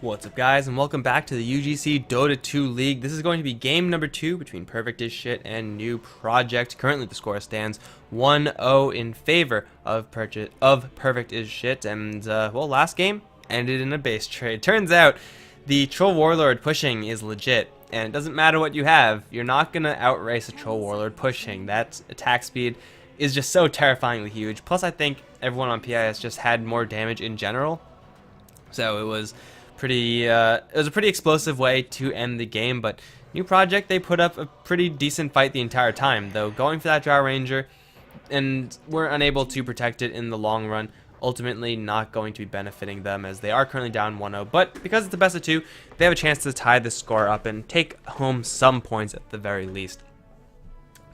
What's up, guys, and welcome back to the UGC Dota 2 League. This is going to be game number 2 between Perfect Is Shit and Newproject. Currently the score stands 1-0 in favor of Perfect Is Shit, and well, last game ended in a base trade. Turns out the Troll Warlord pushing is legit, and it doesn't matter what you have, you're not gonna outrace a Troll Warlord pushing. That attack speed is just so terrifyingly huge. Plus, I think everyone on PIS just had more damage in general, so it was a pretty explosive way to end the game. But Newproject, they put up a pretty decent fight the entire time, though going for that Drow Ranger, and were unable to protect it in the long run. Ultimately not going to be benefiting them, as they are currently down 1-0, but because it's the best of 2, they have a chance to tie the score up and take home some points at the very least.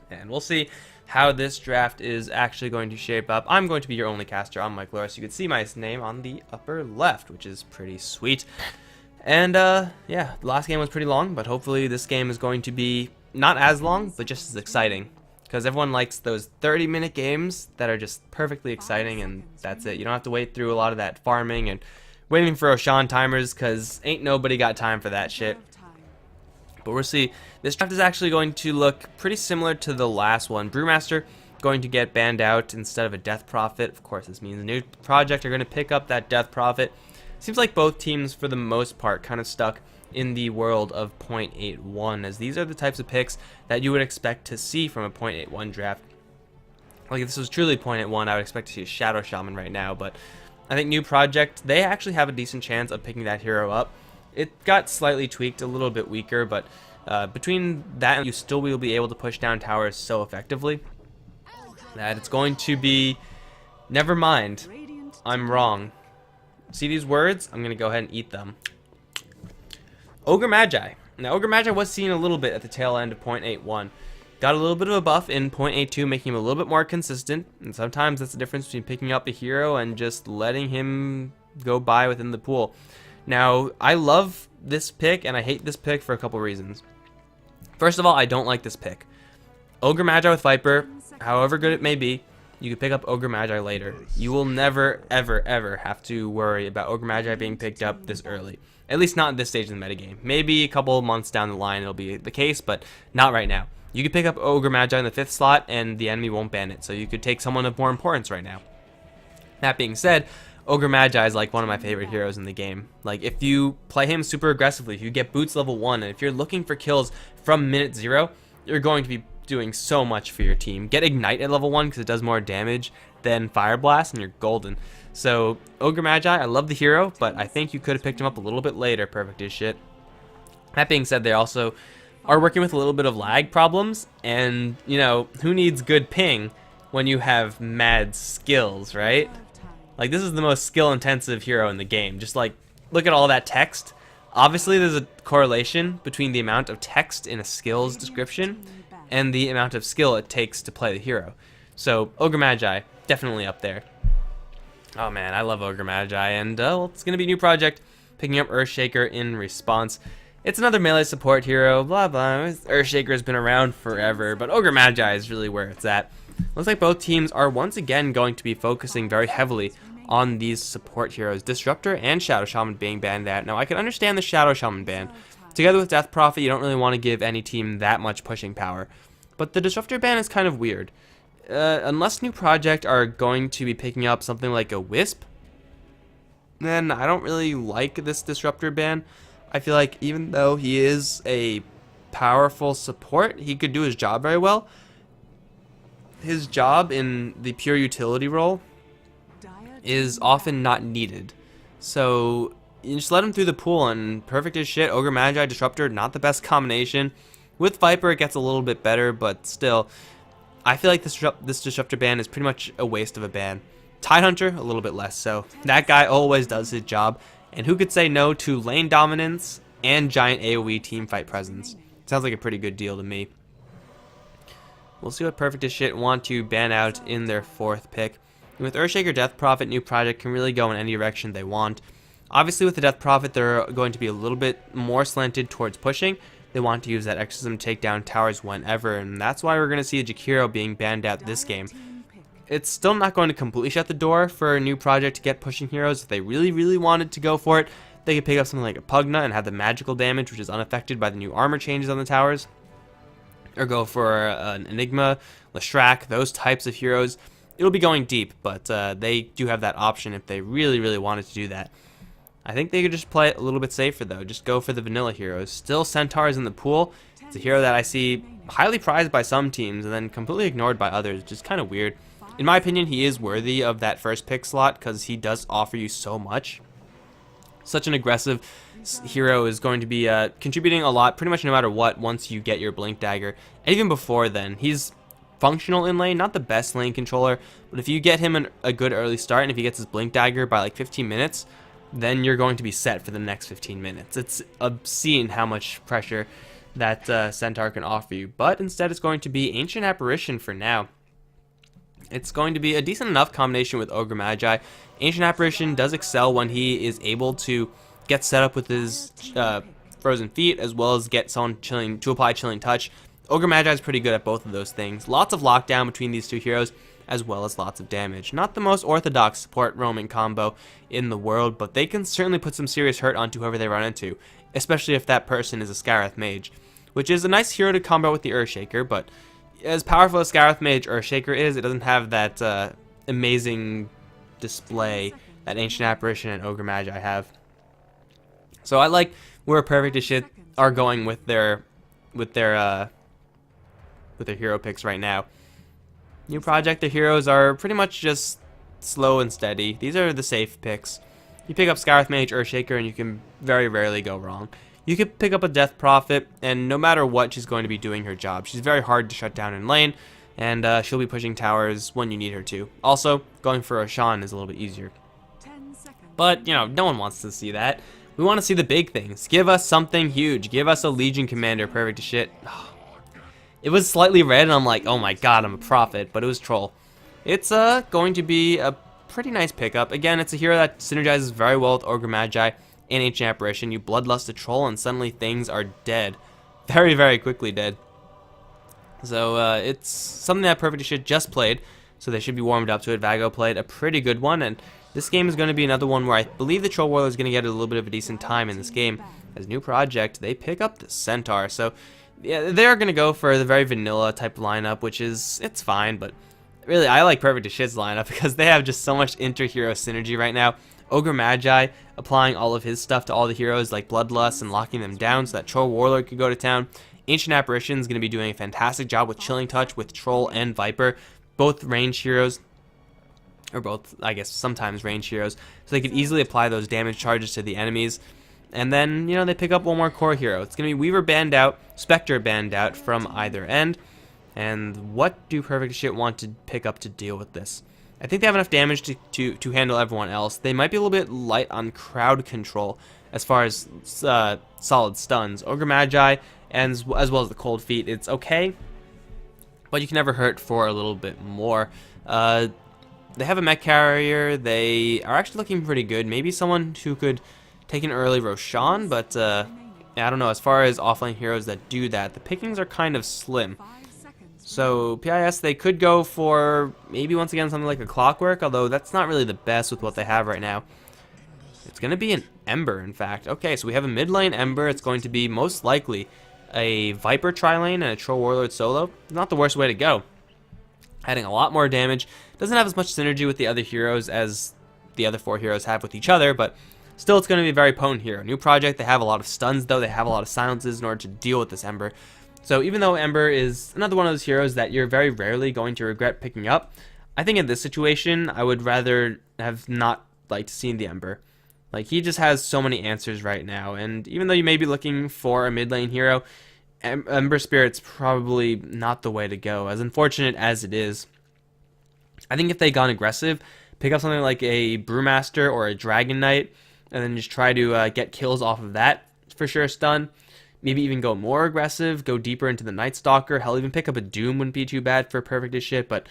And we'll see how this draft is actually going to shape up. I'm going to be your only caster. I'm Mikelorus. You can see my name on the upper left, which is pretty sweet. And yeah, the last game was pretty long, but hopefully this game is going to be not as long, but just as exciting. Because everyone likes those 30-minute games that are just perfectly exciting, and that's it. You don't have to wait through a lot of that farming and waiting for Oshan timers, because ain't nobody got time for that shit. But we'll see. This draft is actually going to look pretty similar to the last one. Brewmaster going to get banned out instead of a Death Prophet. Of course, this means Newproject are going to pick up that Death Prophet. Seems like both teams, for the most part, kind of stuck in the world of 0.81, as these are the types of picks that you would expect to see from a 0.81 draft. Like, if this was truly 0.81, I would expect to see a Shadow Shaman right now, but I think Newproject, they actually have a decent chance of picking that hero up. It got slightly tweaked, a little bit weaker, but between that and you still will be able to push down towers so effectively that it's going to be, never mind, I'm wrong. See these words? I'm going to go ahead and eat them. Ogre Magi. Now, Ogre Magi was seen a little bit at the tail end of 0.81. Got a little bit of a buff in 0.82, making him a little bit more consistent, and sometimes that's the difference between picking up a hero and just letting him go by within the pool. Now, I love this pick, and I hate this pick for a couple reasons. First of all, I don't like this pick. Ogre Magi with Viper, however good it may be, you can pick up Ogre Magi later. You will never, ever, ever have to worry about Ogre Magi being picked up this early. At least not at this stage in the metagame. Maybe a couple months down the line it'll be the case, but not right now. You can pick up Ogre Magi in the 5th slot, and the enemy won't ban it, so you could take someone of more importance right now. That being said, Ogre Magi is like one of my favorite heroes in the game. Like, if you play him super aggressively, if you get boots level 1, and if you're looking for kills from minute 0, you're going to be doing so much for your team. Get Ignite at level 1 because it does more damage than Fire Blast, and you're golden. So, Ogre Magi, I love the hero, but I think you could have picked him up a little bit later. Perfect as shit. That being said, they also are working with a little bit of lag problems, and, you know, who needs good ping when you have mad skills, right? Like, this is the most skill-intensive hero in the game. Just, like, look at all that text. Obviously, there's a correlation between the amount of text in a skill's description and the amount of skill it takes to play the hero. So, Ogre Magi, definitely up there. Oh, man, I love Ogre Magi, and, well, it's going to be Newproject picking up Earthshaker in response. It's another melee support hero, blah, blah. Earthshaker's been around forever, but Ogre Magi is really where it's at. Looks like both teams are once again going to be focusing very heavily on these support heroes, Disruptor and Shadow Shaman being banned out. Now, I can understand the Shadow Shaman ban. Together with Death Prophet, you don't really want to give any team that much pushing power. But the Disruptor ban is kind of weird. Unless Newproject are going to be picking up something like a Wisp, then I don't really like this Disruptor ban. I feel like even though he is a powerful support, he could do his job very well. His job in the pure utility role is often not needed. So you just let him through the pool, and perfect as shit. Ogre Magi, Disruptor, not the best combination. With Viper, it gets a little bit better, but still, I feel like this Disruptor ban is pretty much a waste of a ban. Tidehunter, a little bit less so. That guy always does his job, and who could say no to lane dominance and giant AoE teamfight presence? Sounds like a pretty good deal to me. We'll see what Perfect as Shit want to ban out in their 4th pick. And with Earthshaker, Death Prophet, Newproject can really go in any direction they want. Obviously, with the Death Prophet, they're going to be a little bit more slanted towards pushing. They want to use that exorcism to take down towers whenever, and that's why we're going to see Jakiro being banned out this game. It's still not going to completely shut the door for a Newproject to get pushing heroes. If they really, really wanted to go for it, They could pick up something like a Pugna and have the magical damage, which is unaffected by the new armor changes on the towers. Or go for an Enigma, Leshrac, those types of heroes. It'll be going deep, but they do have that option if they really, really wanted to do that. I think they could just play it a little bit safer, though. Just go for the vanilla heroes. Still Centaurs in the pool. It's a hero that I see highly prized by some teams and then completely ignored by others, which is kind of weird. In my opinion, he is worthy of that first pick slot because he does offer you so much. Such an aggressive hero is going to be contributing a lot pretty much no matter what once you get your Blink Dagger. And even before then, he's functional in lane, not the best lane controller, but if you get him a good early start and if he gets his Blink Dagger by like 15 minutes, then you're going to be set for the next 15 minutes. It's obscene how much pressure that Centaur can offer you, but instead it's going to be Ancient Apparition for now. It's going to be a decent enough combination with Ogre Magi. Ancient Apparition does excel when he is able to get set up with his Frozen Feet, as well as get someone chilling to apply Chilling Touch. Ogre Magi is pretty good at both of those things. Lots of lockdown between these two heroes, as well as lots of damage. Not the most orthodox support roaming combo in the world, but they can certainly put some serious hurt onto whoever they run into, especially if that person is a Scarith Mage, which is a nice hero to combo with the Earthshaker, but as powerful as Scarith Mage Earthshaker is, it doesn't have that amazing display that Ancient Apparition and Ogre Magi have. So I like where Perfect as Shit are going with their hero picks right now. Newproject, the heroes are pretty much just slow and steady. These are the safe picks. You pick up Scarith Mage Earthshaker and you can very rarely go wrong. You could pick up a Death Prophet, and no matter what, she's going to be doing her job. She's very hard to shut down in lane, and she'll be pushing towers when you need her to. Also, going for a Shan is a little bit easier. But, you know, no one wants to see that. We want to see the big things. Give us something huge. Give us a Legion Commander Perfect as Shit. It was slightly red, and I'm like, oh my god, I'm a prophet, but it was Troll. It's going to be a pretty nice pickup. Again, it's a hero that synergizes very well with Ogre Magi and Ancient Apparition. You bloodlust a Troll, and suddenly things are dead. Very, very quickly dead. So, it's something that Perfect as Shit just played, so they should be warmed up to it. Vago played a pretty good one, and this game is going to be another one where I believe the Troll Warlord is going to get a little bit of a decent time in this game. As Newproject, they pick up the Centaur, so yeah, they're going to go for the very vanilla type lineup, which is, it's fine, but really, I like Perfect as Shit's lineup because they have just so much inter-hero synergy right now. Ogre Magi applying all of his stuff to all the heroes like Bloodlust and locking them down so that Troll Warlord could go to town. Ancient Apparition is going to be doing a fantastic job with Chilling Touch with Troll and Viper, both range heroes, or both, I guess, sometimes range heroes, so they could easily apply those damage charges to the enemies. And then, you know, they pick up one more core hero. It's going to be Weaver banned out, Spectre banned out from either end. And what do Perfect as Shit want to pick up to deal with this? I think they have enough damage to handle everyone else. They might be a little bit light on crowd control as far as solid stuns. Ogre Magi, and as well as the Cold Feet, it's okay, but you can never hurt for a little bit more. They have a mech carrier. They are actually looking pretty good. Maybe someone who could take an early Roshan, but I don't know. As far as offlane heroes that do that, the pickings are kind of slim. So PIS, they could go for maybe once again something like a Clockwork, although that's not really the best with what they have right now. It's going to be an Ember, in fact. Okay, so we have a mid lane Ember. It's going to be most likely a Viper tri-lane and a Troll Warlord solo. Not the worst way to go. Adding a lot more damage. Doesn't have as much synergy with the other heroes as the other four heroes have with each other, but still it's going to be a very potent hero. Newproject, they have a lot of stuns though. They have a lot of silences in order to deal with this Ember. So even though Ember is another one of those heroes that you're very rarely going to regret picking up, I think in this situation, I would rather have not liked seeing the Ember. Like, he just has so many answers right now, and even though you may be looking for a mid lane hero, Ember Spirit's probably not the way to go, as unfortunate as it is. I think if they gone aggressive, pick up something like a Brewmaster or a Dragon Knight, and then just try to get kills off of that, for sure stun. Maybe even go more aggressive, go deeper into the Night Stalker. Hell, even pick up a Doom wouldn't be too bad for Perfect as Shit, but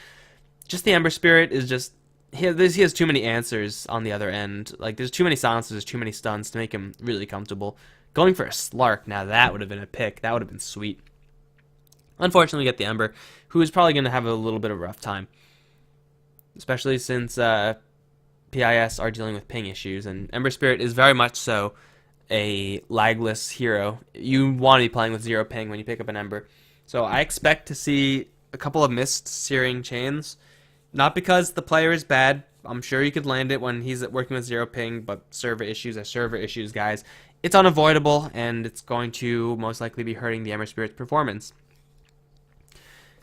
just the Ember Spirit is just, he has too many answers on the other end. Like, there's too many silences, there's too many stuns to make him really comfortable. Going for a Slark, now that would have been a pick. That would have been sweet. Unfortunately, we get the Ember, who is probably going to have a little bit of a rough time. Especially since PIS are dealing with ping issues, and Ember Spirit is very much so a lagless hero. You want to be playing with 0 ping when you pick up an Ember. So I expect to see a couple of missed searing chains. Not because the player is bad. I'm sure you could land it when he's working with 0 ping, but server issues are server issues, guys. It's unavoidable, and it's going to most likely be hurting the Ember Spirit's performance.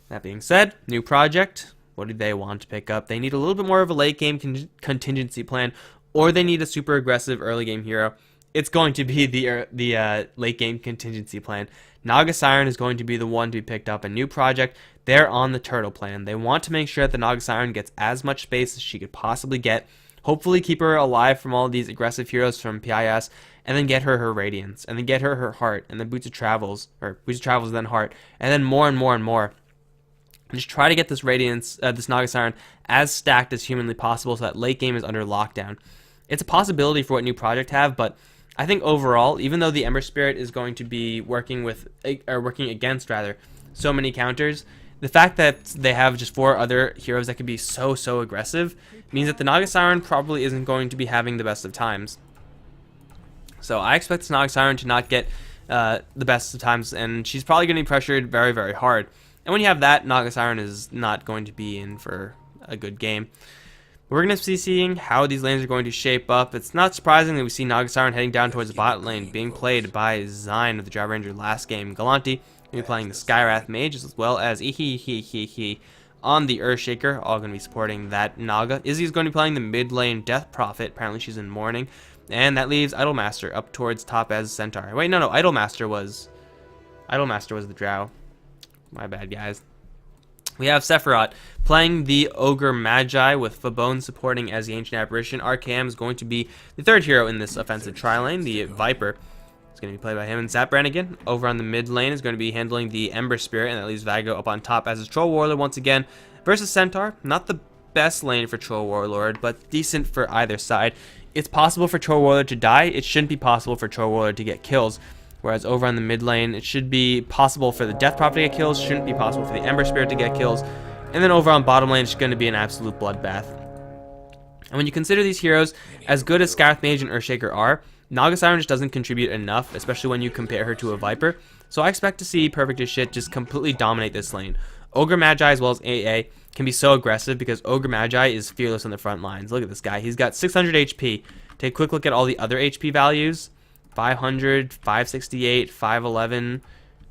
That being said, Newproject, what do they want to pick up? They need a little bit more of a late game contingency plan, or they need a super aggressive early game hero. It's going to be the late game contingency plan. Naga Siren is going to be the one to be picked up. A Newproject, they're on the turtle plan. They want to make sure that the Naga Siren gets as much space as she could possibly get. Hopefully keep her alive from all of these aggressive heroes from PIS, and then get her Radiance, and then get her Heart, and then Boots of Travels, then Heart, and then more and more and more. And just try to get this Radiance, this Naga Siren, as stacked as humanly possible so that late game is under lockdown. It's a possibility for what Newproject have, but I think overall, even though the Ember Spirit is going to be working against so many counters, the fact that they have just 4 other heroes that can be so aggressive means that the Naga Siren probably isn't going to be having the best of times. So I expect the Naga Siren to not get the best of times, and she's probably going to be pressured very hard. And when you have that, Naga Siren is not going to be in for a good game. We're going to be seeing how these lanes are going to shape up. It's not surprising that we see Naga Siren heading down towards the bot lane, being played by Zyne with the Java Ranger last game. Galanti will be playing the Skywrath Mage, as well as on the Earthshaker, all going to be supporting that Naga. Izzy is going to be playing the mid lane Death Prophet. Apparently she's in mourning. And that leaves Idolmaster up towards top as Centaur. Wait, no, Idolmaster was the Drow. My bad, guys. We have Sephiroth playing the Ogre Magi with Fabone supporting as the Ancient Apparition. RKM is going to be the 3rd hero in this offensive tri-lane. The Viper is going to be played by him. And Zapbrand again over on the mid lane is going to be handling the Ember Spirit. And that leaves Vago up on top as his Troll Warlord once again versus Centaur. Not the best lane for Troll Warlord, but decent for either side. It's possible for Troll Warlord to die. It shouldn't be possible for Troll Warlord to get kills. Whereas over on the mid lane, it should be possible for the Death Prophet to get kills, shouldn't be possible for the Ember Spirit to get kills. And then over on bottom lane, it's going to be an absolute bloodbath. And when you consider these heroes, as good as Skywrath Mage and Earthshaker are, Naga Siren just doesn't contribute enough, especially when you compare her to a Viper. So I expect to see Perfect as Shit just completely dominate this lane. Ogre Magi as well as AA can be so aggressive because Ogre Magi is fearless on the front lines. Look at this guy. He's got 600 HP. Take a quick look at all the other HP values. 500, 568, 511,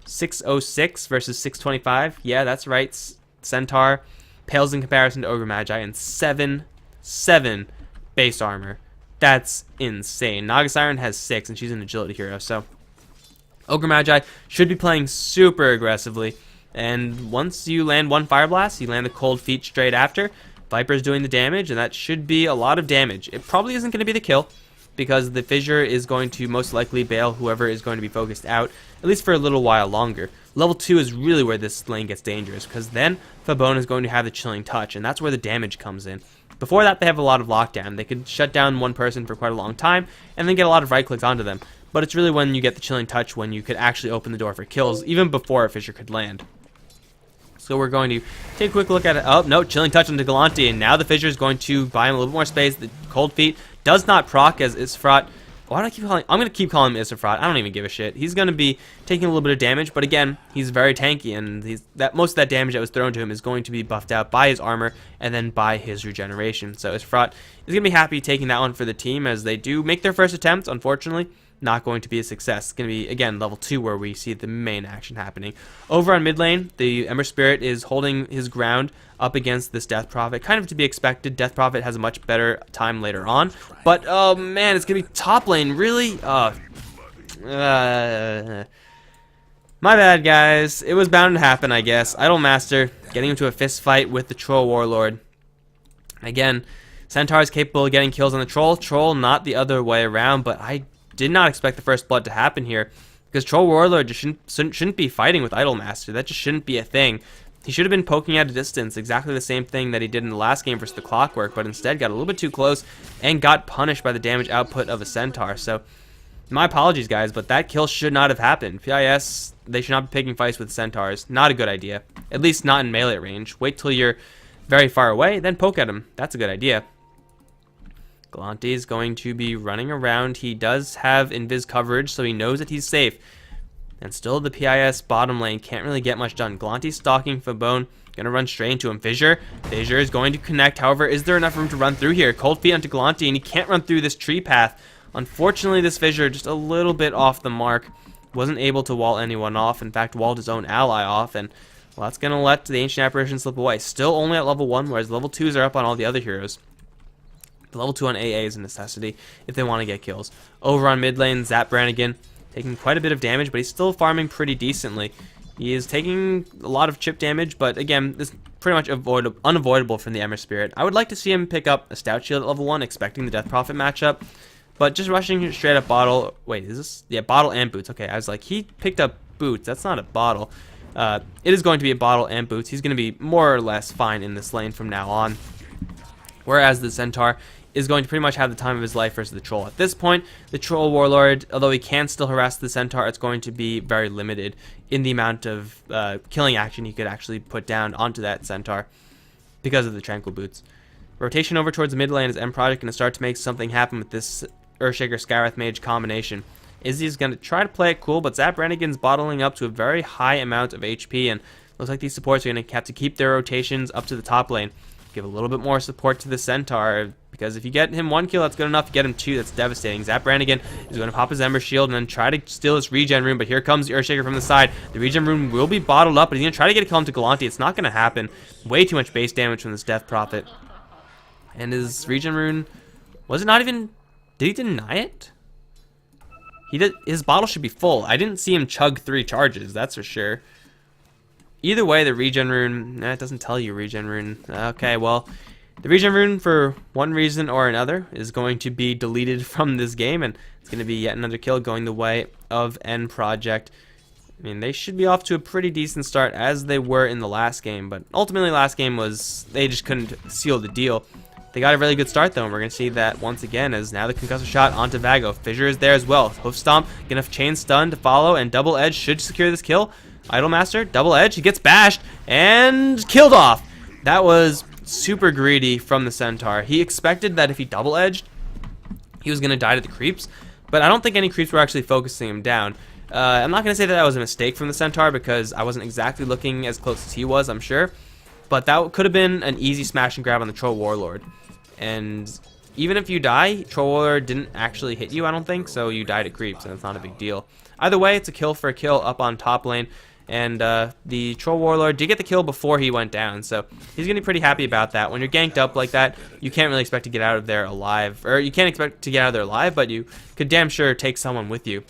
606 versus 625. Yeah, that's right. Centaur pales in comparison to Ogre Magi, and 7 base armor. That's insane. Naga Siren has 6, and she's an agility hero, so Ogre Magi should be playing super aggressively. And once you land 1 Fire Blast, you land the Cold Feet straight after. Viper's doing the damage, and that should be a lot of damage. It probably isn't going to be the kill, because the Fissure is going to most likely bail whoever is going to be focused out, at least for a little while longer. Level 2 is really where this lane gets dangerous, because then Fabone is going to have the Chilling Touch, and that's where the damage comes in. Before that, they have a lot of lockdown. They could shut down one person for quite a long time, and then get a lot of right-clicks onto them. But it's really when you get the Chilling Touch when you could actually open the door for kills, even before a Fissure could land. So we're going to take a quick look at it. Oh, no, Chilling Touch onto Galanti, and now the Fissure is going to buy him a little bit more space. The Cold Feet does not proc as Isfrat. Why do I keep calling? I'm going to keep calling him Isfrat. I don't even give a shit. He's going to be taking a little bit of damage, but again, he's very tanky, and most of that damage that was thrown to him is going to be buffed out by his armor and then by his regeneration. So Isfrat is going to be happy taking that one for the team as they do make their first attempt. Unfortunately, not going to be a success. It's going to be, again, level 2 where we see the main action happening. Over on mid lane, the Ember Spirit is holding his ground up against this Death Prophet. Kind of to be expected. Death Prophet has a much better time later on. But, oh man, it's going to be top lane. Really? My bad, guys. It was bound to happen, I guess. Idolmaster getting into a fist fight with the Troll Warlord. Again, Centaur is capable of getting kills on the Troll. Troll not the other way around, but I did not expect the first blood to happen here, because Troll Warlord just shouldn't be fighting with Idolmaster. That just shouldn't be a thing. He should have been poking at a distance, exactly the same thing that he did in the last game versus the Clockwork, but instead got a little bit too close and got punished by the damage output of a Centaur. So, my apologies, guys, but that kill should not have happened. PIS, they should not be picking fights with Centaurs. Not a good idea. At least not in melee range. Wait till you're very far away, then poke at him. That's a good idea. Galante is going to be running around. He does have invis coverage, so he knows that he's safe. And still the PIS bottom lane can't really get much done. Galante's stalking Fabone. Gonna run straight into him. Fissure is going to connect. However, is there enough room to run through here? Cold feet onto Galante, and he can't run through this tree path. Unfortunately, this Fissure just a little bit off the mark. Wasn't able to wall anyone off. In fact, walled his own ally off, and well, that's gonna let the Ancient Apparition slip away. Still only at level 1, whereas level 2s are up on all the other heroes. The level 2 on AA is a necessity if they want to get kills. Over on mid lane, Zap Brannigan taking quite a bit of damage, but he's still farming pretty decently. He is taking a lot of chip damage, but again, this is pretty much unavoidable from the Ember Spirit. I would like to see him pick up a Stout Shield at level 1, expecting the Death Prophet matchup, but just rushing straight up bottle. Wait, is this? Yeah, bottle and boots. Okay, I was like, he picked up boots. That's not a bottle. It is going to be a bottle and boots. He's going to be more or less fine in this lane from now on. Whereas the Centaur is going to pretty much have the time of his life versus the Troll. At this point, the Troll Warlord, although he can still harass the Centaur, it's going to be very limited in the amount of killing action he could actually put down onto that Centaur because of the Tranquil Boots. Rotation over towards the mid lane is Newproject going to start to make something happen with this Earthshaker Skywrath Mage combination. Izzy's going to try to play it cool, but Zap Brannigan's bottling up to a very high amount of HP, and looks like these supports are going to have to keep their rotations up to the top lane. Give a little bit more support to the Centaur, because if you get him 1 kill, that's good enough. You get him 2, that's devastating. Zap Brannigan is going to pop his Ember Shield and then try to steal his regen rune, but here comes the Earthshaker from the side. The regen rune will be bottled up, but he's going to try to get a kill into Galante. It's not going to happen. Way too much base damage from this Death Prophet. And his regen rune, was it not even... Did he deny it? His bottle should be full. I didn't see him chug 3 charges, that's for sure. Either way, the regen rune, it doesn't tell you regen rune. Okay, well, the regen rune, for one reason or another, is going to be deleted from this game, and it's going to be yet another kill going the way of Newproject. I mean, they should be off to a pretty decent start, as they were in the last game, but ultimately last game was, they just couldn't seal the deal. They got a really good start, though, and we're going to see that once again, as now the concussive shot onto Vago. Fissure is there as well. Hoof Stomp, gonna chain stun to follow, and Double Edge should secure this kill. Idolmaster, Double Edge, he gets bashed, and killed off. That was super greedy from the Centaur. He expected that if he Double Edged, he was going to die to the creeps, but I don't think any creeps were actually focusing him down. I'm not going to say that that was a mistake from the Centaur, because I wasn't exactly looking as close as he was, I'm sure, but that could have been an easy smash and grab on the Troll Warlord. And even if you die, Troll Warlord didn't actually hit you, I don't think, so you die to creeps, and it's not a big deal. Either way, it's a kill for a kill up on top lane. And the Troll Warlord did get the kill before he went down, so he's going to be pretty happy about that. When you're ganked up like that, you can't really expect to get out of there alive. Or you can't expect to get out of there alive, but you could damn sure take someone with you.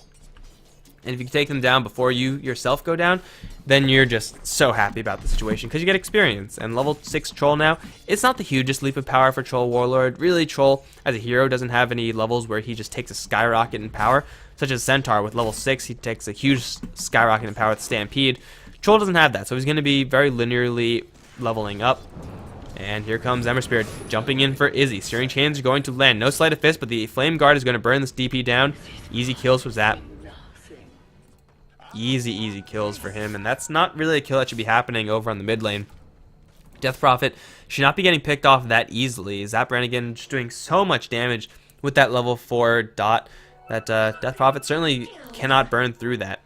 And if you can take them down before you yourself go down, then you're just so happy about the situation, because you get experience. And level 6 Troll now, it's not the hugest leap of power for Troll Warlord. Really, Troll as a hero doesn't have any levels where he just takes a skyrocket in power, such as Centaur. With level 6, he takes a huge skyrocket in power with Stampede. Troll doesn't have that, so he's going to be very linearly leveling up. And here comes Ember Spirit jumping in for Izzy. Searing Chains are going to land. No Sleight of Fist, but the Flame Guard is going to burn this DP down. Easy kills for Zap. Easy kills for him, and that's not really a kill that should be happening over on the mid lane. Death Prophet should not be getting picked off that easily. Zap Brannigan just doing so much damage with that level 4 dot that Death Prophet certainly cannot burn through that.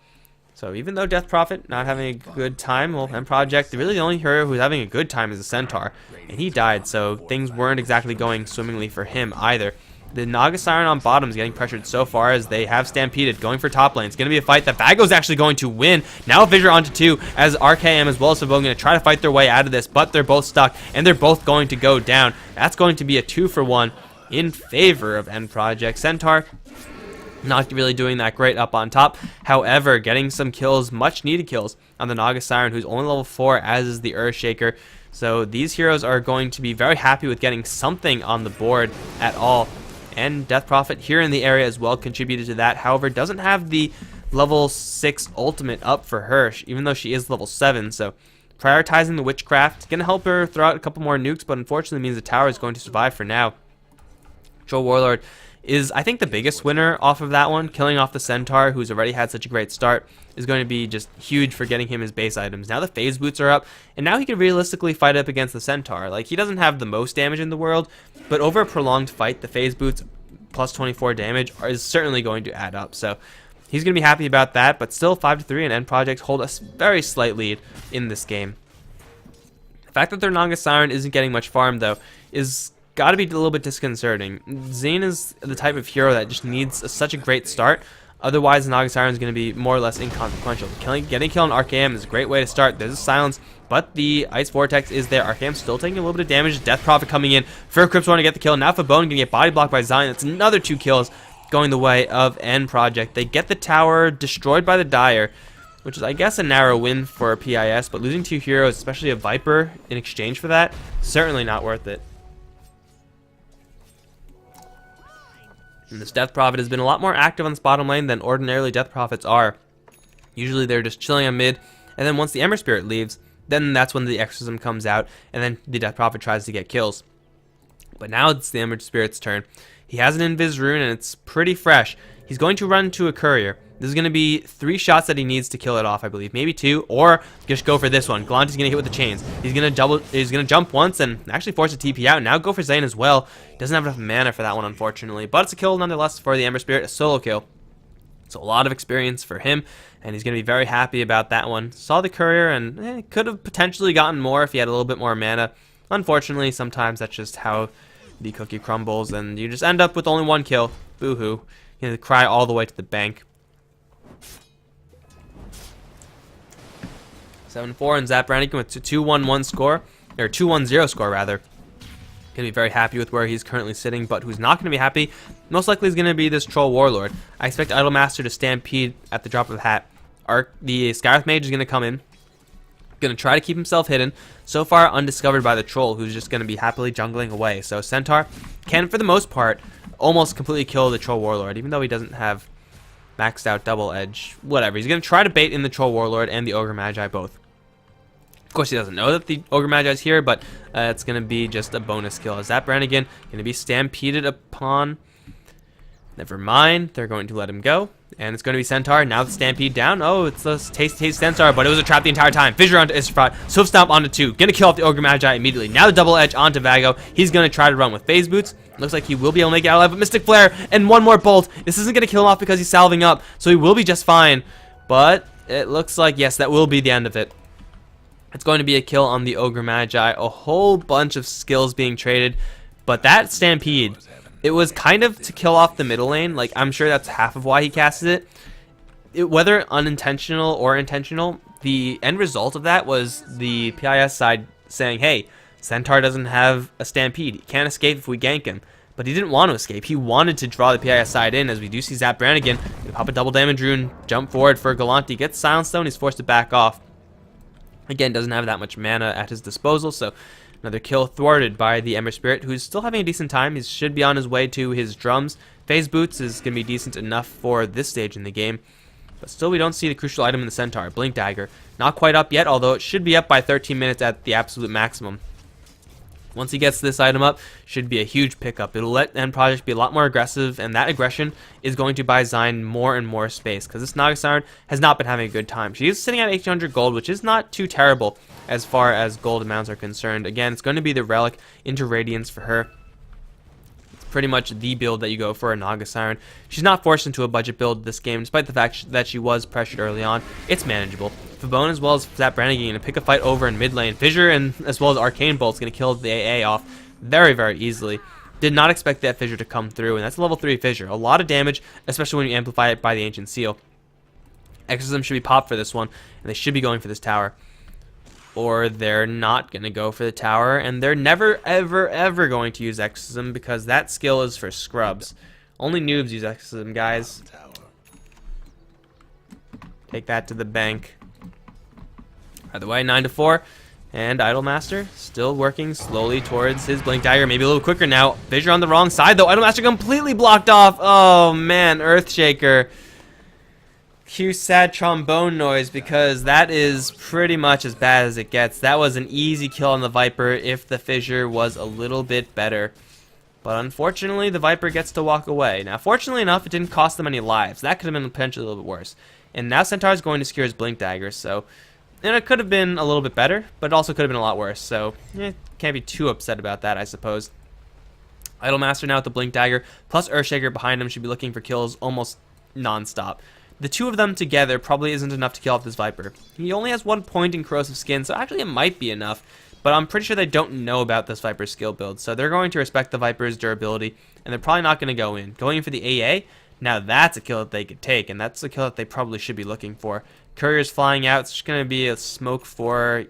So even though Death Prophet not having a good time, well, Newproject, really the only hero who's having a good time is the Centaur, and he died, so things weren't exactly going swimmingly for him either. The Naga Siren on bottom is getting pressured so far as they have stampeded, going for top lane. It's going to be a fight that Vago's actually going to win. Now Fissure onto 2, as RKM as well as Savone going to try to fight their way out of this, but they're both stuck, and they're both going to go down. That's going to be a 2-for-1 in favor of Newproject. Centaur not really doing that great up on top. However, getting some kills, much needed kills, on the Naga Siren, who's only level 4, as is the Earthshaker. So these heroes are going to be very happy with getting something on the board at all. And Death Prophet here in the area as well contributed to that. However, doesn't have the level 6 ultimate up for her, even though she is level 7. So prioritizing the Witchcraft, going to help her throw out a couple more nukes, but unfortunately means the tower is going to survive for now. Troll Warlord is, I think, the biggest winner off of that one. Killing off the Centaur, who's already had such a great start, is going to be just huge for getting him his base items. Now the phase boots are up, and now he can realistically fight up against the Centaur. Like, he doesn't have the most damage in the world, but over a prolonged fight, the phase boots plus 24 damage is certainly going to add up. So he's going to be happy about that, but still 5-3, and Newproject hold a very slight lead in this game. The fact that their Naga Siren isn't getting much farm, though, is got to be a little bit disconcerting. Zane is the type of hero that just needs such a great start. Otherwise, the Naga Siren is going to be more or less inconsequential. Getting killed on Arcam is a great way to start. There's a silence, but the Ice Vortex is there. Arcam's still taking a little bit of damage. Death Prophet coming in. Fur Crypts want to get the kill. Now Fabone going to get body blocked by Zion. That's another 2 kills going the way of Newproject. They get the tower destroyed by the Dire, which is, I guess, a narrow win for PIS, but losing 2 heroes, especially a Viper, in exchange for that, certainly not worth it. And this Death Prophet has been a lot more active on this bottom lane than ordinarily Death Prophets are. Usually they're just chilling on mid, and then once the Ember Spirit leaves, then that's when the Exorcism comes out, and then the Death Prophet tries to get kills. But now it's the Ember Spirit's turn. He has an Invis rune, and it's pretty fresh. He's going to run to a Courier. This is going to be 3 shots that he needs to kill it off, I believe. Maybe 2, or just go for this one. Galante's going to hit with the chains. He's going to jump once and actually force a TP out. Now go for Zane as well. Doesn't have enough mana for that one, unfortunately. But it's a kill nonetheless for the Ember Spirit, a solo kill. So a lot of experience for him, and he's going to be very happy about that one. Saw the Courier, and could have potentially gotten more if he had a little bit more mana. Unfortunately, sometimes that's just how the cookie crumbles, and you just end up with only 1 kill. Boo-hoo. You know, cry all the way to the bank. 7-4, and Zap Brannigan with a 2-1-1 score, or 2-1-0 score rather. Gonna be very happy with where he's currently sitting, but who's not gonna be happy, most likely is gonna be this Troll Warlord. I expect Idolmaster to stampede at the drop of a hat. The Skywrath Mage is gonna come in, gonna try to keep himself hidden. So far undiscovered by the Troll, who's just gonna be happily jungling away. So Centaur can, for the most part, almost completely kill the Troll Warlord, even though he doesn't have maxed out double edge. Whatever, he's gonna try to bait in the Troll Warlord and the Ogre Magi both. Of course, he doesn't know that the Ogre Magi is here, but it's going to be just a bonus kill. Is that Brannigan going to be stampeded upon? Never mind. They're going to let him go. And it's going to be Centaur. Now the stampede down. Oh, it's the Tasty Centaur, but it was a trap the entire time. Fissure onto Isfrat. Swift Stomp onto 2. Going to kill off the Ogre Magi immediately. Now the double edge onto Vago. He's going to try to run with Phase Boots. Looks like he will be able to make it out alive, but Mystic Flare and 1 more bolt. This isn't going to kill him off because he's salving up, so he will be just fine. But it looks like, yes, that will be the end of it. It's going to be a kill on the Ogre Magi. A whole bunch of skills being traded. But that Stampede, it was kind of to kill off the middle lane. Like, I'm sure that's half of why he casted it. Whether unintentional or intentional, the end result of that was the PIS side saying, hey, Centaur doesn't have a Stampede. He can't escape if we gank him. But he didn't want to escape. He wanted to draw the PIS side in, as we do see Zap Brannigan pop a double damage rune, jump forward for Galante, gets Silent Stone, he's forced to back off. Again, doesn't have that much mana at his disposal, so another kill thwarted by the Ember Spirit, who's still having a decent time. He should be on his way to his drums. Phase Boots is going to be decent enough for this stage in the game, but still we don't see the crucial item in the Centaur, Blink Dagger. Not quite up yet, although it should be up by 13 minutes at the absolute maximum. Once he gets this item up, should be a huge pickup. It'll let Newproject be a lot more aggressive, and that aggression is going to buy Zion more and more space, because this Naga Siren has not been having a good time. She is sitting at 800 gold, which is not too terrible as far as gold amounts are concerned. Again, it's going to be the Relic into Radiance for her. It's pretty much the build that you go for a Naga Siren. She's not forced into a budget build this game, despite the fact that she was pressured early on. It's manageable. Fabone as well as Zap Brannigan going to pick a fight over in mid lane. Fissure and as well as Arcane Bolt's going to kill the AA off very, very easily. Did not expect that Fissure to come through, and that's a level 3 Fissure. A lot of damage, especially when you amplify it by the Ancient Seal. Exorcism should be popped for this one, and they should be going for this tower. Or they're not going to go for the tower, and they're never, ever, ever going to use Exorcism because that skill is for scrubs. Only noobs use Exorcism, guys. Take that to the bank. By the way, 9-4, and Idolmaster still working slowly towards his Blink Dagger, maybe a little quicker now. Fissure on the wrong side, though. Idolmaster completely blocked off. Oh, man, Earthshaker. Cue sad trombone noise, because that is pretty much as bad as it gets. That was an easy kill on the Viper if the Fissure was a little bit better. But unfortunately, the Viper gets to walk away. Now, fortunately enough, it didn't cost them any lives. That could have been potentially a little bit worse. And now Centaur is going to secure his Blink Dagger, so... And it could have been a little bit better, but it also could have been a lot worse. So, can't be too upset about that, I suppose. Idolmaster now with the Blink Dagger, plus Earthshaker behind him should be looking for kills almost non-stop. The two of them together probably isn't enough to kill off this Viper. He only has 1 point in Corrosive Skin, so actually it might be enough. But I'm pretty sure they don't know about this Viper's skill build, so they're going to respect the Viper's durability, and they're probably not going to go in. Going in for the AA, now that's a kill that they could take, and that's a kill that they probably should be looking for. Courier's flying out, it's just going to be a smoke for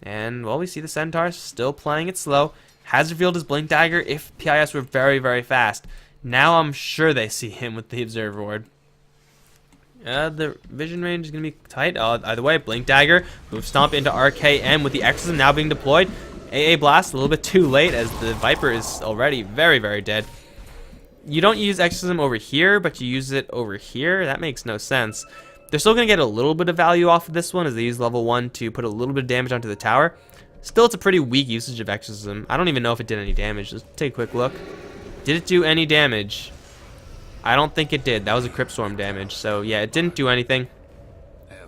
and, well, we see the Centaur still playing it slow. Has revealed his Blink Dagger if PIS were very, very fast. Now I'm sure they see him with the Observer Ward. The vision range is going to be tight. Either way, Blink Dagger, move Stomp into RKM with the Exorcism now being deployed. AA Blast a little bit too late as the Viper is already very, very dead. You don't use Exorcism over here, but you use it over here. That makes no sense. They're still going to get a little bit of value off of this one as they use level 1 to put a little bit of damage onto the tower. Still, it's a pretty weak usage of Exorcism. I don't even know if it did any damage. Let's take a quick look. Did it do any damage? I don't think it did. That was a Crypt Storm damage. So, yeah, it didn't do anything.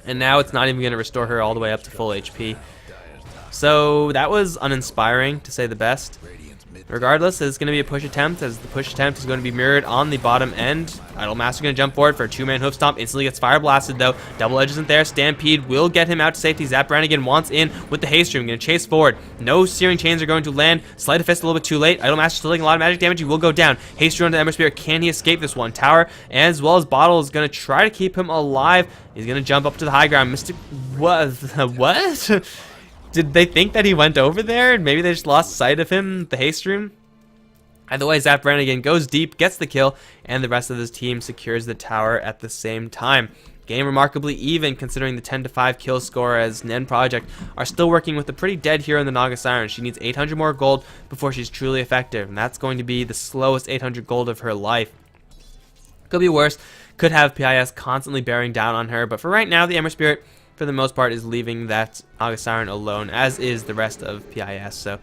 And now it's not even going to restore her all the way up to full HP. So, that was uninspiring, to say the best. Regardless, it's going to be a push attempt, as the push attempt is going to be mirrored on the bottom end. Idolmaster going to jump forward for a 2-man hoof stomp. Instantly gets fire blasted, though. Double Edge isn't there. Stampede will get him out to safety. Zap Brannigan wants in with the haste room. Going to chase forward. No Searing Chains are going to land. Sleight of Fist a little bit too late. Idolmaster still taking a lot of magic damage. He will go down. Haste room to Ember Spirit. Can he escape this one? Tower, as well as Bottle, is going to try to keep him alive. He's going to jump up to the high ground. Mystic... What? Did they think that he went over there? And maybe they just lost sight of him, the haste room? Either way, Zap Brannigan goes deep, gets the kill, and the rest of his team secures the tower at the same time. Game remarkably even considering the 10-5 kill score, as Newproject are still working with a pretty dead hero in the Naga Siren. She needs 800 more gold before she's truly effective, and that's going to be the slowest 800 gold of her life. Could be worse. Could have PIS constantly bearing down on her, but for right now, the Ember Spirit, for the most part, is leaving that Naga Siren alone, as is the rest of PIS. So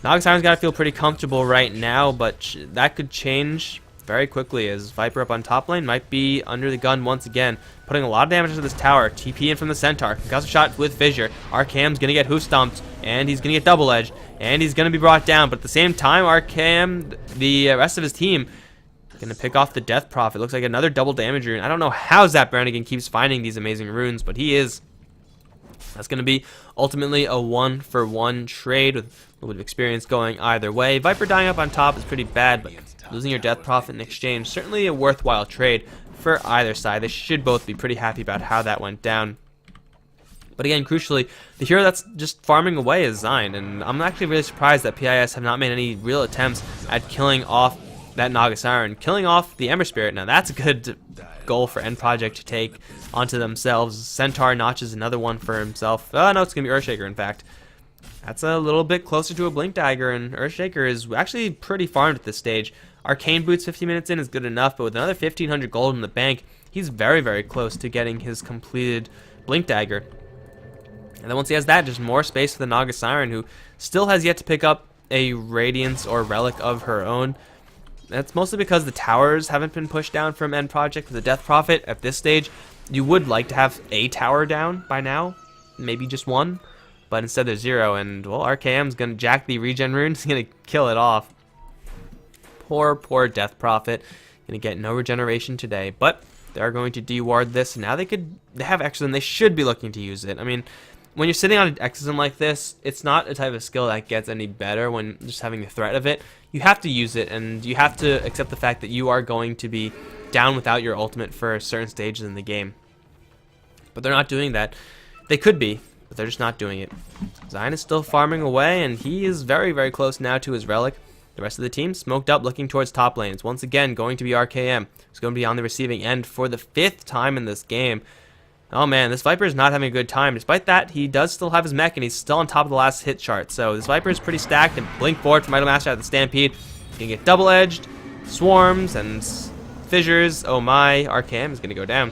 Naga Siren's got to feel pretty comfortable right now, but that could change very quickly, as Viper up on top lane might be under the gun once again, putting a lot of damage to this tower. TP in from the Centaur, concussive shot with Fissure. RKM's gonna get hoof stomped, and he's gonna get double edged, and he's gonna be brought down. But at the same time, RKM, the rest of his team, gonna pick off the Death Prophet. Looks like another double damage rune. I don't know how Zap Brannigan keeps finding these amazing runes, but he is. That's going to be ultimately a 1-for-1 trade with a little bit of experience going either way. Viper dying up on top is pretty bad, but losing your Death Prophet in exchange, certainly a worthwhile trade for either side. They should both be pretty happy about how that went down. But again, crucially, the hero that's just farming away is Zion, and I'm actually really surprised that PIS have not made any real attempts at killing off that Naga Siren. Killing off the Ember Spirit, now that's a good goal for Newproject to take onto themselves. Centaur notches another one for himself. Oh no, it's gonna be Earthshaker, in fact. That's a little bit closer to a Blink Dagger, and Earthshaker is actually pretty farmed at this stage. Arcane Boots 50 minutes in is good enough, but with another 1,500 gold in the bank, he's very, very close to getting his completed Blink Dagger. And then once he has that, just more space for the Naga Siren, who still has yet to pick up a Radiance or Relic of her own. That's mostly because the towers haven't been pushed down from Newproject with the Death Prophet. At this stage, you would like to have a tower down by now, maybe just one, but instead there's 0, and, well, RKM's going to jack the regen rune. He's going to kill it off. Poor, poor Death Prophet. Going to get no regeneration today, but they're going to deward this. Now they have Exorcism. They should be looking to use it. I mean, when you're sitting on an Exorcism like this, it's not a type of skill that gets any better when just having the threat of it. You have to use it, and you have to accept the fact that you are going to be down without your ultimate for certain stages in the game. But they're not doing that. They could be, but they're just not doing it. Zion is still farming away, and he is very, very close now to his Relic. The rest of the team smoked up, looking towards top lane. It's once again going to be RKM. It's going to be on the receiving end for the 5th time in this game. Oh man, this Viper is not having a good time. Despite that, he does still have his mech, and he's still on top of the last hit chart. So this Viper is pretty stacked, and blink forward from Idolmaster at the Stampede. He's going to get double-edged, swarms, and fissures. Oh my, RKM is going to go down.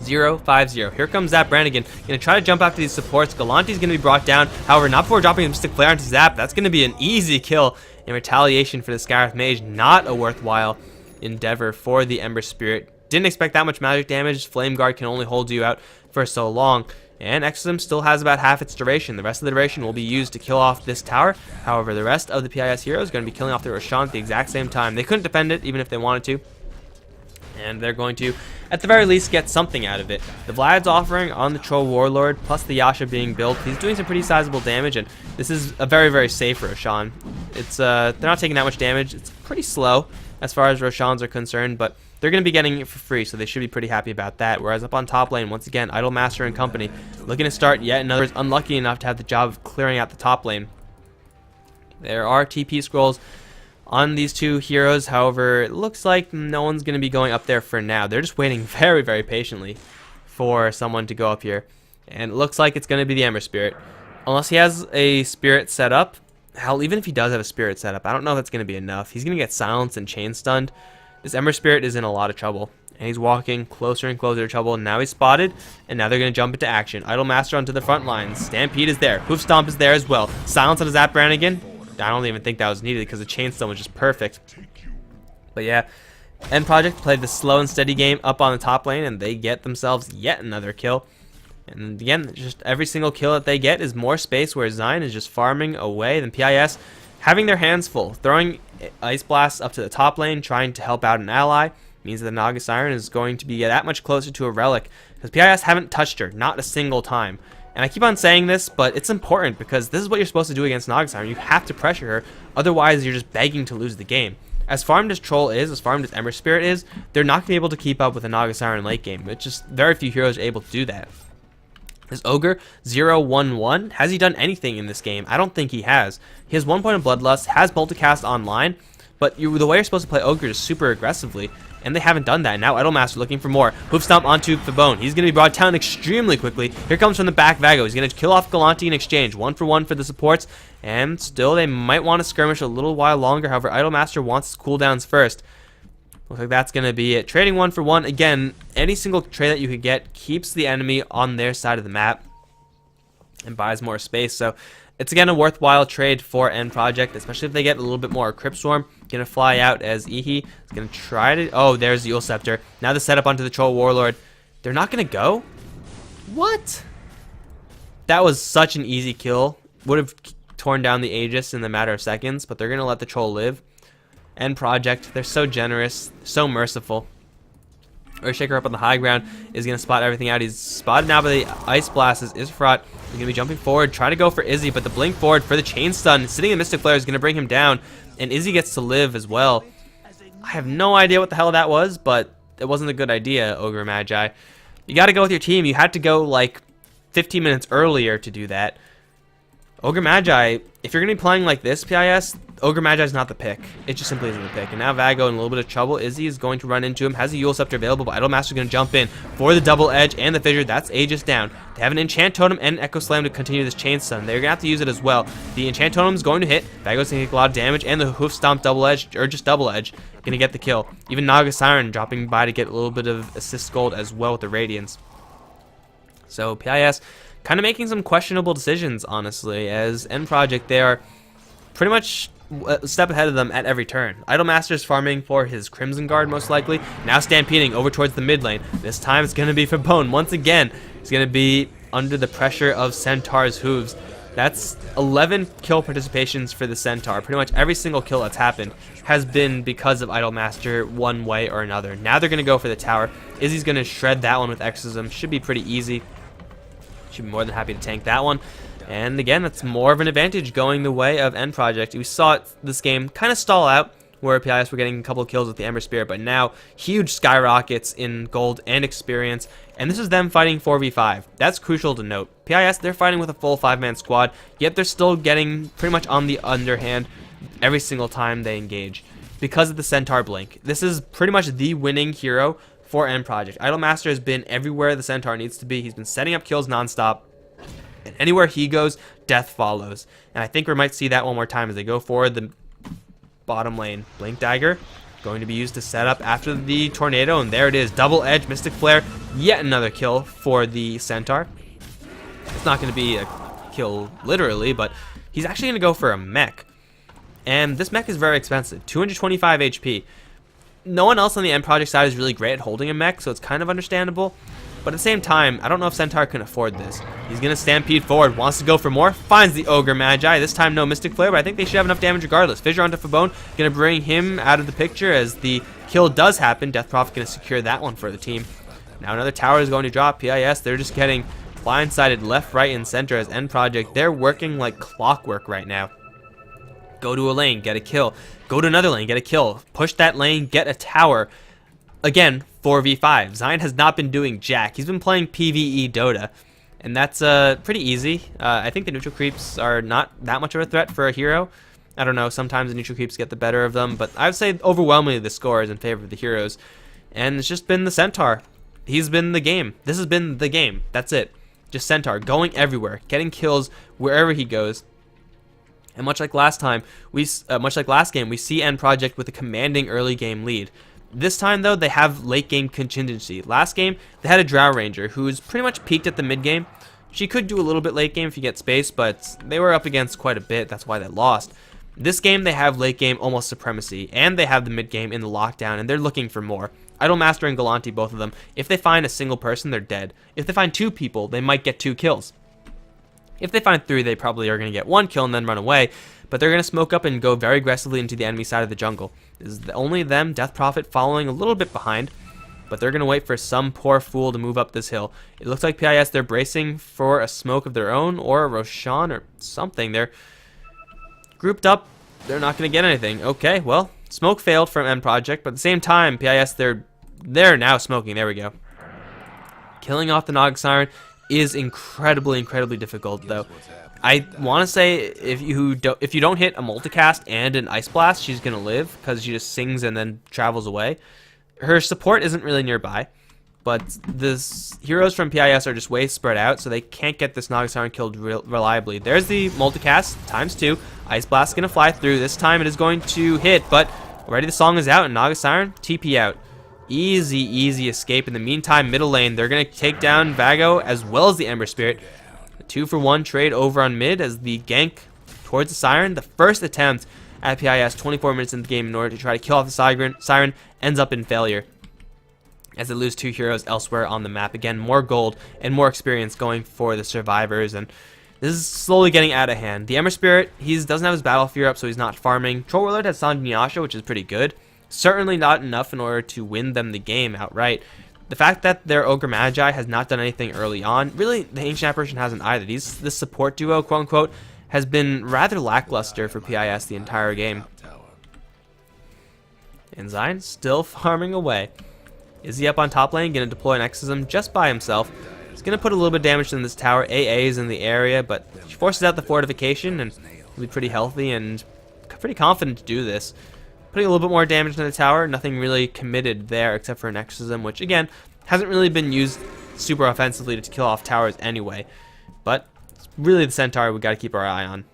0-5-0. Here comes Zap Brannigan. Going to try to jump after these supports. Galante's going to be brought down. However, not before dropping a Mystic Flare onto Zap. That's going to be an easy kill. in retaliation for the Scarif Mage. Not a worthwhile endeavor for the Ember Spirit. Didn't expect that much magic damage. Flame Guard can only hold you out for so long. And Exorcism still has about half its duration. The rest of the duration will be used to kill off this tower. However, the rest of the PIS heroes are going to be killing off the Roshan at the exact same time. They couldn't defend it even if they wanted to. And they're going to, at the very least, get something out of it. The Vlad's offering on the Troll Warlord, plus the Yasha being built. He's doing some pretty sizable damage, and this is a very, very safe Roshan. It's they're not taking that much damage. It's pretty slow as far as Roshans are concerned, but they're going to be getting it for free, so they should be pretty happy about that. Whereas up on top lane, once again, Idolmaster and company looking to start yet another is unlucky enough to have the job of clearing out the top lane. There are TP scrolls on these two heroes. However, it looks like no one's going to be going up there for now. They're just waiting very, very patiently for someone to go up here. And it looks like it's going to be the Ember Spirit. Unless he has a Spirit set up. Hell, even if he does have a Spirit set up, I don't know if that's going to be enough. He's going to get silenced and chain stunned. This Ember Spirit is in a lot of trouble. And he's walking closer and closer to trouble. And now he's spotted. And now they're going to jump into action. Idolmaster onto the front lines. Stampede is there. Hoof Stomp is there as well. Silence on his Zap Brannigan. I don't even think that was needed because the chain stun was just perfect. But yeah, Newproject played the slow and steady game up on the top lane, and they get themselves yet another kill. And again, just every single kill that they get is more space, where Zion is just farming away. Then PIS having their hands full, throwing Ice Blasts up to the top lane, trying to help out an ally, means that the Naga Siren is going to be that much closer to a relic, because PIS haven't touched her, not a single time. And I keep on saying this, but it's important because this is what you're supposed to do against Naga Siren. You have to pressure her, otherwise you're just begging to lose the game. As farmed as Troll is, as farmed as Ember Spirit is, they're not going to be able to keep up with a Naga Siren late game. It's just very few heroes are able to do that. This Ogre 0-1-1, has he done anything in this game? I don't think he has. He has 1 point of Bloodlust, has Multicast online, but the way you're supposed to play Ogre is super aggressively. And they haven't done that. Now Idolmaster looking for more. Hoof Stomp onto Fabone. He's going to be brought down extremely quickly. Here comes from the back Vago. He's going to kill off Galanti in exchange. 1-for-1 for the supports. And still, they might want to skirmish a little while longer. However, Idolmaster wants his cooldowns first. Looks like that's going to be it. Trading 1-for-1. Again, any single trade that you could get keeps the enemy on their side of the map and buys more space. So it's again a worthwhile trade for Newproject, especially if they get a little bit more. Crypt Swarm gonna fly out as Ihi is gonna try to. Oh, there's the Eul Scepter. Now the setup onto the Troll Warlord. They're not gonna go. What? That was such an easy kill. Would have torn down the Aegis in the matter of seconds, but they're gonna let the Troll live. Newproject, they're so generous, so merciful. Earthshaker up on the high ground is going to spot everything out. He's spotted now by the Ice Blast. Is Ifrat. He's going to be jumping forward, trying to go for Izzy, but the blink forward for the chain stun, sitting in Mystic Flare, is going to bring him down, and Izzy gets to live as well. I have no idea what the hell that was, but it wasn't a good idea, Ogre Magi. You got to go with your team. You had to go like 15 minutes earlier to do that. Ogre Magi, if you're going to be playing like this, PIS, Ogre Magi is not the pick. It just simply isn't the pick. And now Vago in a little bit of trouble. Izzy is going to run into him. Has a Eul Scepter available, but Idolmaster is going to jump in for the double edge and the fissure. That's Aegis down. They have an Enchant Totem and an Echo Slam to continue this chain stun. They're going to have to use it as well. The Enchant Totem is going to hit. Vago's going to take a lot of damage, and the Hoof Stomp double edge, or just double edge, going to get the kill. Even Naga Siren dropping by to get a little bit of assist gold as well with the Radiance. So PIS kind of making some questionable decisions, honestly, as Newproject, they are pretty much a step ahead of them at every turn. Idolmaster's farming for his Crimson Guard, most likely. Now stampeding over towards the mid lane. This time it's going to be for Bone. Once again, he's going to be under the pressure of Centaur's hooves. That's 11 kill participations for the Centaur. Pretty much every single kill that's happened has been because of Idolmaster one way or another. Now they're going to go for the tower. Izzy's going to shred that one with Exorcism. Should be pretty easy. Should be more than happy to tank that one. And again, that's more of an advantage going the way of Newproject. We saw this game kind of stall out, where PIS were getting a couple of kills with the Ember Spirit, but now huge skyrockets in gold and experience. And this is them fighting 4v5. That's crucial to note. PIS, they're fighting with a full 5-man squad, yet they're still getting pretty much on the underhand every single time they engage because of the Centaur Blink. This is pretty much the winning hero for Newproject. Idolmaster has been everywhere the Centaur needs to be. He's been setting up kills nonstop. And anywhere he goes, death follows. And I think we might see that one more time as they go forward. The bottom lane, Blink Dagger, going to be used to set up after the Tornado. And there it is, double edge, Mystic Flare. Yet another kill for the Centaur. It's not going to be a kill literally, but he's actually going to go for a mech. And this mech is very expensive, 225 HP. No one else on the end project side is really great at holding a mech, so it's kind of understandable. But at the same time, I don't know if Centaur can afford this. He's going to stampede forward, wants to go for more, finds the Ogre Magi. This time no Mystic Flare, but I think they should have enough damage regardless. Fissure onto Fabone, going to bring him out of the picture as the kill does happen. Death Prophet going to secure that one for the team. Now another tower is going to drop. PIS, they're just getting blindsided left, right, and center as end project. They're working like clockwork right now. Go to a lane, get a kill. Go to another lane, get a kill. Push that lane, get a tower. Again, 4v5. Zion has not been doing jack. He's been playing PvE Dota, and that's pretty easy. I think the neutral creeps are not that much of a threat for a hero. I don't know, sometimes the neutral creeps get the better of them, but I would say overwhelmingly the score is in favor of the heroes. And it's just been the Centaur. He's been the game. This has been the game. That's it. Just Centaur going everywhere, getting kills wherever he goes. And much like last game, we see End Project with a commanding early game lead. This time, though, they have late game contingency. Last game, they had a Drow Ranger who's pretty much peaked at the mid game. She could do a little bit late game if you get space, but they were up against quite a bit. That's why they lost. This game, they have late game almost supremacy, and they have the mid game in the lockdown, and they're looking for more. Idolmaster and Galanti, both of them, if they find a single person, they're dead. If they find 2 people, they might get 2 kills. If they find 3, they probably are going to get 1 kill and then run away, but they're going to smoke up and go very aggressively into the enemy side of the jungle. This is only them, Death Prophet following a little bit behind, but they're going to wait for some poor fool to move up this hill. It looks like PIS, they're bracing for a smoke of their own, or a Roshan, or something. They're grouped up, they're not going to get anything. Okay, well, smoke failed from End Project, but at the same time, PIS, they're now smoking. There we go. Killing off the Naga Siren is incredibly difficult, though. I want to say if you don't hit a multicast and an Ice Blast, she's gonna live because she just sings and then travels away. Her support isn't really nearby, but the heroes from PIS are just way spread out, so they can't get this Naga Siren killed reliably. There's the multicast ×2. Ice Blast gonna fly through. This time it is going to hit, but already the song is out and Naga Siren TP out. Easy escape. In the meantime, middle lane, they're going to take down Vago as well as the Ember Spirit. A 2-for-1 trade over on mid as the gank towards the Siren. The first attempt at PIS 24 minutes in the game in order to try to kill off the Siren ends up in failure, as they lose 2 heroes elsewhere on the map. Again, more gold and more experience going for the survivors, and this is slowly getting out of hand. The Ember Spirit, he doesn't have his Battle Fear up, so he's not farming. Troll Warlord has Sanji Nyasha, which is pretty good. Certainly not enough in order to win them the game outright. The fact that their Ogre Magi has not done anything early on, really the Ancient Apparition hasn't either. This support duo, quote unquote, has been rather lackluster for PIS the entire game. And Zion still farming away. Is he up on top lane? Going to deploy an Exorcism just by himself. He's going to put a little bit of damage in this tower. AA is in the area, but he forces out the fortification and he'll be pretty healthy and pretty confident to do this. Putting a little bit more damage to the tower, nothing really committed there except for an Exorcism, which again, hasn't really been used super offensively to kill off towers anyway. But it's really the Centaur we got to keep our eye on.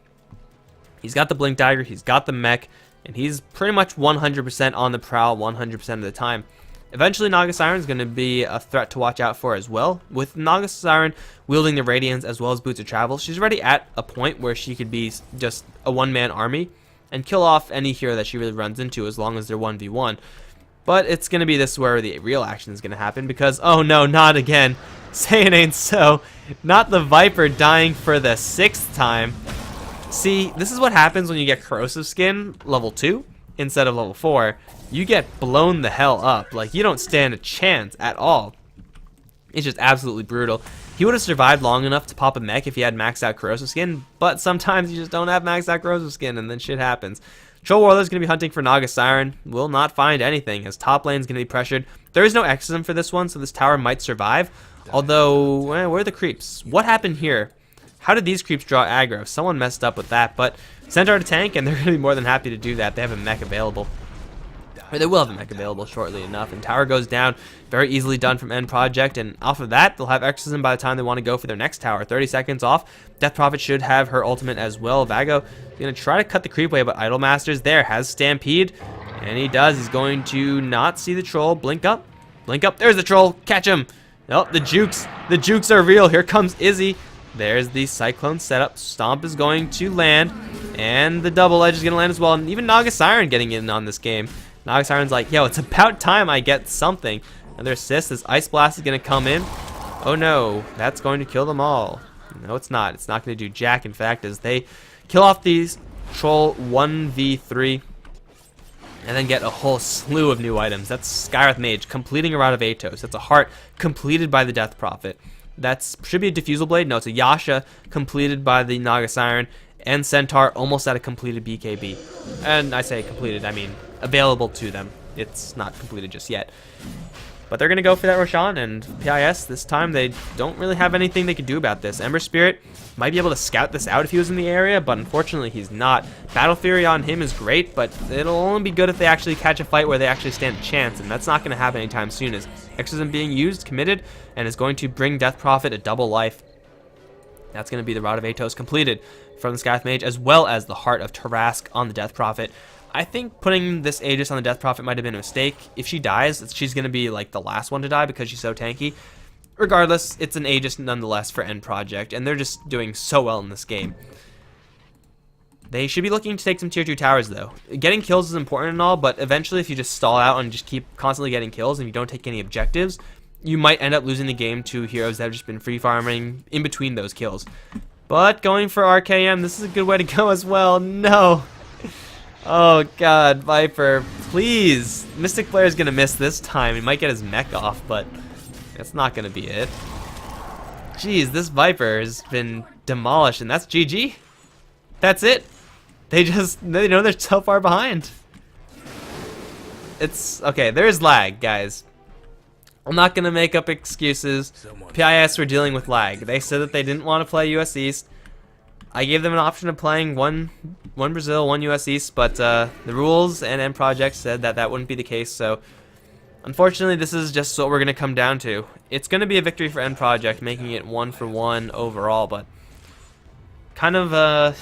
He's got the Blink Dagger, he's got the mech, and he's pretty much 100% on the prowl 100% of the time. Eventually, Naga Siren is going to be a threat to watch out for as well. With Naga Siren wielding the Radiance as well as Boots of Travel, she's already at a point where she could be just a one-man army and kill off any hero that she really runs into as long as they're 1v1. But it's going to be this where the real action is going to happen because, oh no, not again. Say it ain't so. Not the Viper dying for the 6th time. See, this is what happens when you get Corrosive Skin level 2 instead of level 4. You get blown the hell up. Like, you don't stand a chance at all. It's just absolutely brutal. He would have survived long enough to pop a mech if he had maxed out Corrosive Skin, but sometimes you just don't have maxed out Corrosive Skin, and then shit happens. Troll Warlord's going to be hunting for Naga Siren. Will not find anything, as top lane's going to be pressured. There is no Exorcism for this one, so this tower might survive. Although, where are the creeps? What happened here? How did these creeps draw aggro? Someone messed up with that, but Centaur to tank, and they're going to be more than happy to do that. They have a mech available. Or they will have a mech available shortly enough, and tower goes down. Very easily done from End Project, and off of that, they'll have Exorcism by the time they want to go for their next tower. 30 seconds off. Death Prophet should have her ultimate as well. Vago is going to try to cut the creep away, but Idolmaster's there. Has Stampede, and he does. He's going to not see the troll. Blink up. Blink up. There's the troll. Catch him. Nope, the jukes. The jukes are real. Here comes Izzy. There's the Cyclone setup. Stomp is going to land, And the double edge is going to land as well. And even Naga Siren getting in on this game. Naga Siren's like, yo, it's about time I get something. Another assist. This Ice Blast is going to come in. Oh no, that's going to kill them all. No, it's not. It's not going to do jack. In fact, as they kill off these Troll 1v3 and then get a whole slew of new items. That's Skywrath Mage completing a Rout of Atos. That's a Heart completed by the Death Prophet. That should be a Diffusal Blade. No, it's a Yasha completed by the Naga Siren. And Centaur almost at a completed BKB. And I say completed, I mean available to them. It's not completed just yet. But they're going to go for that Roshan, and PIS, this time, they don't really have anything they can do about this. Ember Spirit might be able to scout this out if he was in the area, but unfortunately he's not. Battle Fury on him is great, but it'll only be good if they actually catch a fight where they actually stand a chance, and that's not going to happen anytime soon, as Exorcism being used, committed, and is going to bring Death Prophet a double life. That's going to be the Rout of Atos completed from the Skywrath Mage, as well as the Heart of Tarask on the Death Prophet. I think putting this Aegis on the Death Prophet might have been a mistake. If she dies, she's going to be like the last one to die because she's so tanky. Regardless, it's an Aegis nonetheless for Newproject, and they're just doing so well in this game. They should be looking to take some tier 2 towers though. Getting kills is important and all, but eventually if you just stall out and just keep constantly getting kills and you don't take any objectives, you might end up losing the game to heroes that have just been free farming in between those kills. But going for RKM, this is a good way to go as well. No. Oh god, Viper, please. Mystic Player is going to miss this time. He might get his mech off, but that's not going to be it. Jeez, this Viper has been demolished, and that's GG. That's it. They know they're so far behind. It's, okay, there's lag, guys. I'm not going to make up excuses. PIS were dealing with lag. They said that they didn't want to play US East. I gave them an option of playing one Brazil, one US East, but the rules and Newproject said that that wouldn't be the case, so unfortunately this is just what we're going to come down to. It's going to be a victory for Newproject, making it 1-for-1 overall, but kind of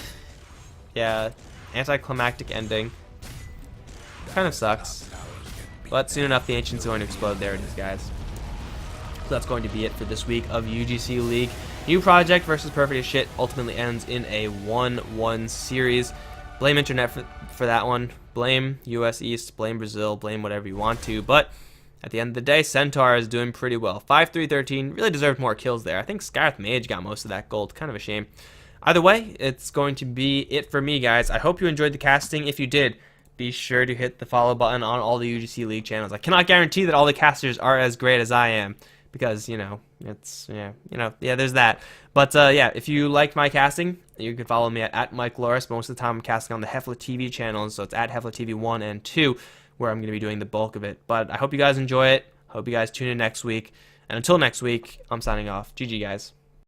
yeah, anticlimactic ending. Kind of sucks. But soon enough, the Ancient's going to explode. There it is, guys. So that's going to be it for this week of UGC League. Newproject versus Perfect as Shit ultimately ends in a 1-1 series. Blame Internet for that one. Blame US East, blame Brazil, blame whatever you want to. But at the end of the day, Centaur is doing pretty well. 5-3-13, really deserved more kills there. I think Skywrath Mage got most of that gold. Kind of a shame. Either way, it's going to be it for me, guys. I hope you enjoyed the casting. If you did, be sure to hit the follow button on all the UGC League channels. I cannot guarantee that all the casters are as great as I am, because, you know, it's, yeah, there's that. But, yeah, if you liked my casting, you can follow me at Mikelorus. Most of the time I'm casting on the Hefla TV channels, so it's at Hefla TV 1 and 2, where I'm going to be doing the bulk of it. But I hope you guys enjoy it. Hope you guys tune in next week. And until next week, I'm signing off. GG, guys.